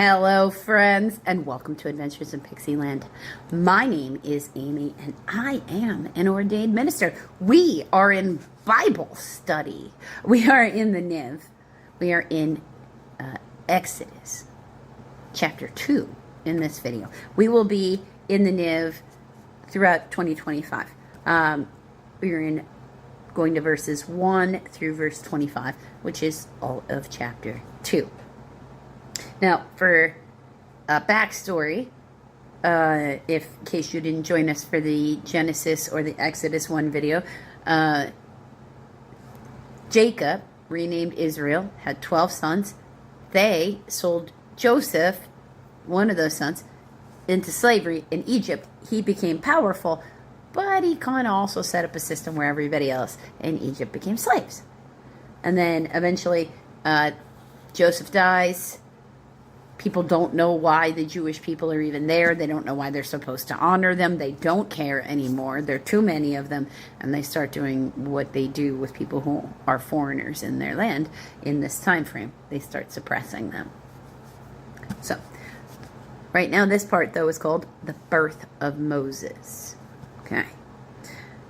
Hello friends and welcome to Adventures in Pixieland. My name is Amy and I am an ordained minister. We are in Bible study. We are in the Niv. We are in Exodus chapter 2 in this video. We will be in the Niv throughout 2025. We are going to verses 1 through verse 25, which is all of chapter 2. Now, for a backstory, in case you didn't join us for the Genesis or the Exodus 1 video, Jacob, renamed Israel, had 12 sons. They sold Joseph, one of those sons, into slavery in Egypt. He became powerful, but he kind of also set up a system where everybody else in Egypt became slaves. And then eventually Joseph dies. People don't know why the Jewish people are even there. They don't know why they're supposed to honor them. They don't care anymore. There are too many of them. And they start doing what they do with people who are foreigners in their land in this time frame. They start suppressing them. So, right now this part, though, is called the birth of Moses. Okay.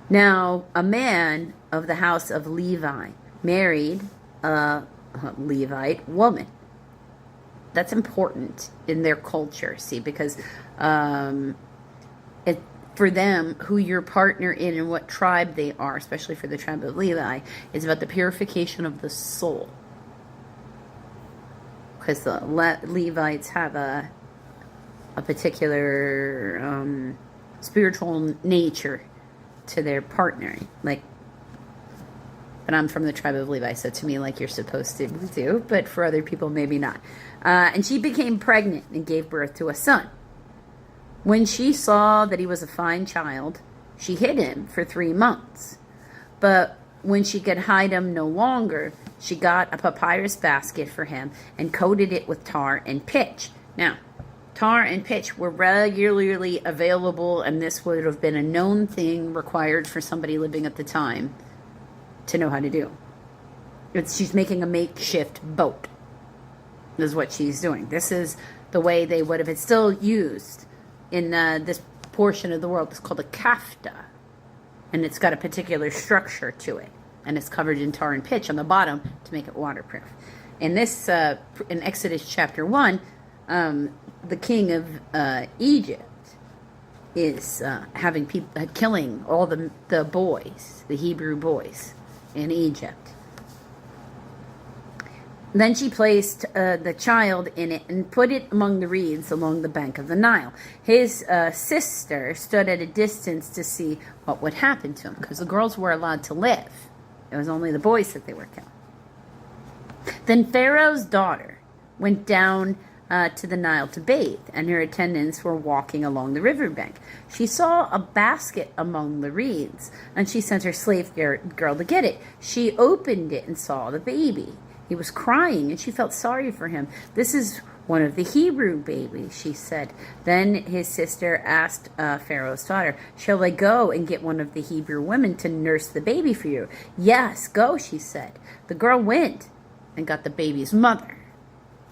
Now, a man of the house of Levi married a Levite woman. That's important in their culture, see, because for them, who your partner in and what tribe they are, especially for the tribe of Levi, is about the purification of the soul. Because the Levites have a particular spiritual nature to their partnering. Like, but I'm from the tribe of Levi, so to me, like, you're supposed to do, but for other people, maybe not. And she became pregnant and gave birth to a son. When she saw that he was a fine child, she hid him for 3 months. But when she could hide him no longer, she got a papyrus basket for him and coated it with tar and pitch. Now, tar and pitch were regularly available, and this would have been a known thing required for somebody living at the time to know how to do. She's making a makeshift boat, is what she's doing. This is the way they would have. It's still used in this portion of the world. It's called a kafta, and it's got a particular structure to it, and it's covered in tar and pitch on the bottom to make it waterproof. In this, in Exodus chapter 1, the king of Egypt is having people killing all the boys, the Hebrew boys in Egypt. Then she placed the child in it and put it among the reeds along the bank of the Nile. His sister stood at a distance to see what would happen to him, because the girls were allowed to live. It was only the boys that they were killing. Then Pharaoh's daughter went down to the Nile to bathe, and her attendants were walking along the riverbank. She saw a basket among the reeds, and she sent her slave girl to get it. She opened it and saw the baby. He was crying, and she felt sorry for him. "This is one of the Hebrew babies," she said. Then his sister asked Pharaoh's daughter, "Shall I go and get one of the Hebrew women to nurse the baby for you?" "Yes, go," she said. The girl went and got the baby's mother.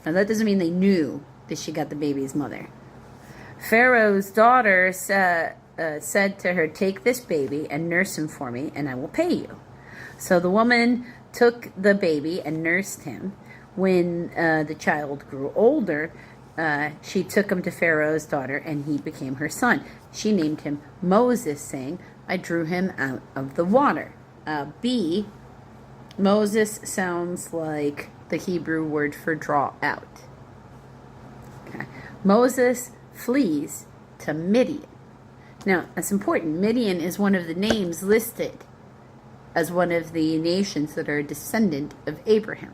Now, that doesn't mean they knew that she got the baby's mother. Pharaoh's daughter said to her, "Take this baby and nurse him for me, and I will pay you." So the woman took the baby and nursed him. When the child grew older, she took him to Pharaoh's daughter, and he became her son. She named him Moses, saying, "I drew him out of the water." Moses sounds like the Hebrew word for draw out. Okay. Moses flees to Midian. Now, that's important. Midian is one of the names listed as one of the nations that are a descendant of Abraham.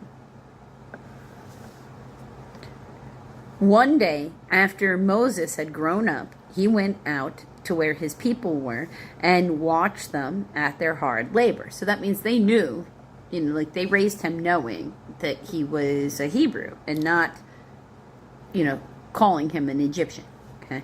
One day, after Moses had grown up, he went out to where his people were and watched them at their hard labor. So that means they knew, like, they raised him knowing that he was a Hebrew and not, calling him an Egyptian. Okay.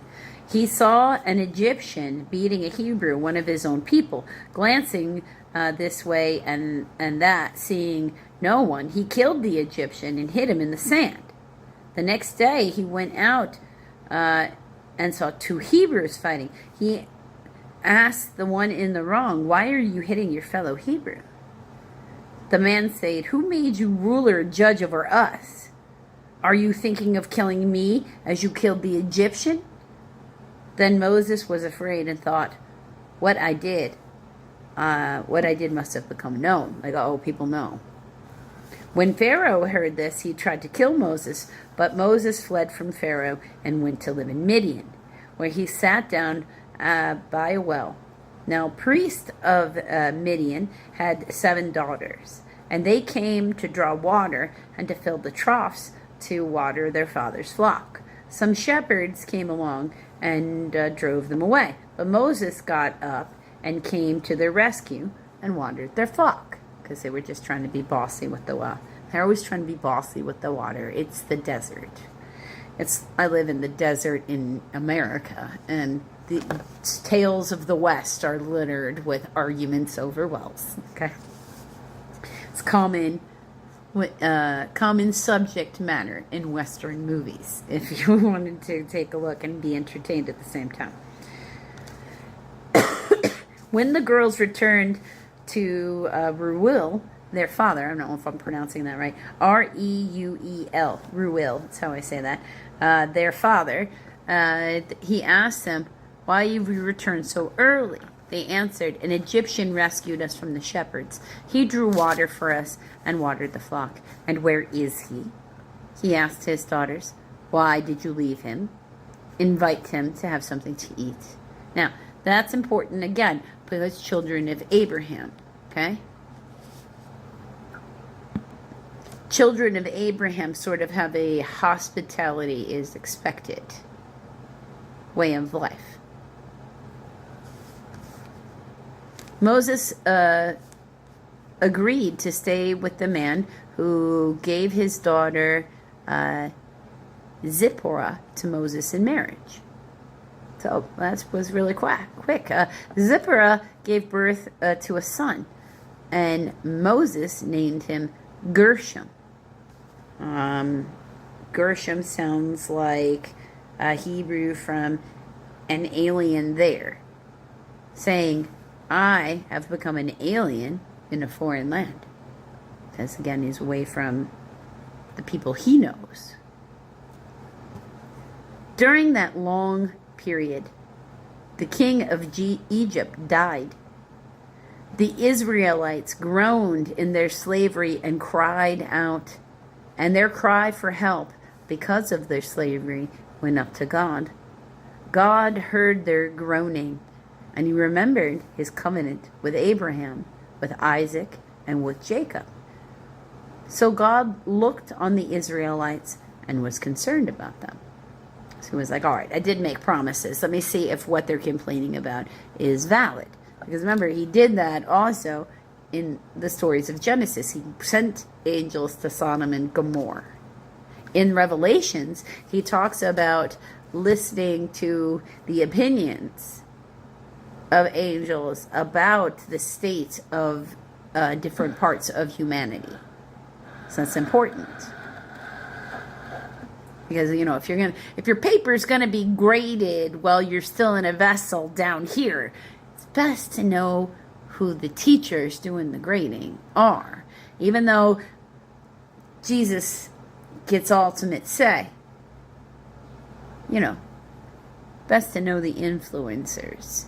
He saw an Egyptian beating a Hebrew, one of his own people. Glancing this way and that, seeing no one, he killed the Egyptian and hid him in the sand. The next day, he went out and saw two Hebrews fighting. He asked the one in the wrong, "Why are you hitting your fellow Hebrew?" The man said, "Who made you ruler and judge over us? Are you thinking of killing me as you killed the Egyptian?" Then Moses was afraid and thought, what I did must have become known. Like, oh, people know. When Pharaoh heard this, he tried to kill Moses, but Moses fled from Pharaoh and went to live in Midian, where he sat down by a well. Now, priest of Midian had 7 daughters, and they came to draw water and to fill the troughs to water their father's flock. Some shepherds came along and drove them away, but Moses got up and came to their rescue and watered their flock, because they were just trying to be bossy with the water. They're always trying to be bossy with the water. It's the desert. I live in the desert in America, and the tales of the West are littered with arguments over wells. Okay, it's common subject matter in Western movies, if you wanted to take a look and be entertained at the same time. When the girls returned to Reuel, their father, I don't know if I'm pronouncing that right, Reuel, Reuel, that's how I say that, their father, he asked them, "Why have you returned so early?" They answered, "An Egyptian rescued us from the shepherds. He drew water for us and watered the flock." "And where is he?" He asked his daughters. "Why did you leave him? Invite him to have something to eat." Now, that's important again, because children of Abraham, okay? Children of Abraham sort of have a hospitality is expected way of life. Moses agreed to stay with the man who gave his daughter Zipporah to Moses in marriage. So that was really quick. Zipporah gave birth to a son, and Moses named him Gershom. Gershom sounds like a Hebrew from an alien there, saying, "I have become an alien in a foreign land." Because again, he's away from the people he knows. During that long period, the king of Egypt died. The Israelites groaned in their slavery and cried out, and their cry for help because of their slavery went up to God. God heard their groaning, and he remembered his covenant with Abraham, with Isaac, and with Jacob. So God looked on the Israelites and was concerned about them. So he was like, all right, I did make promises. Let me see if what they're complaining about is valid. Because remember, he did that also in the stories of Genesis. He sent angels to Sodom and Gomorrah. In Revelations, he talks about listening to the opinions of angels about the state of different parts of humanity. So that's important. Because, you know, if your paper's gonna be graded while you're still in a vessel down here, it's best to know who the teachers doing the grading are. Even though Jesus gets ultimate say, you know, best to know the influencers.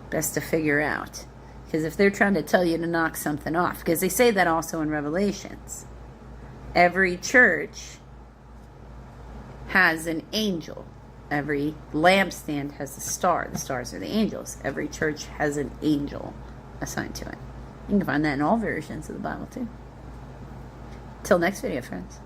Best to figure out. Because if they're trying to tell you to knock something off, because they say that also in Revelations. Every church has an angel. Every lampstand has a star. The stars are the angels. Every church has an angel assigned to it. You can find that in all versions of the Bible too. Till next video, friends.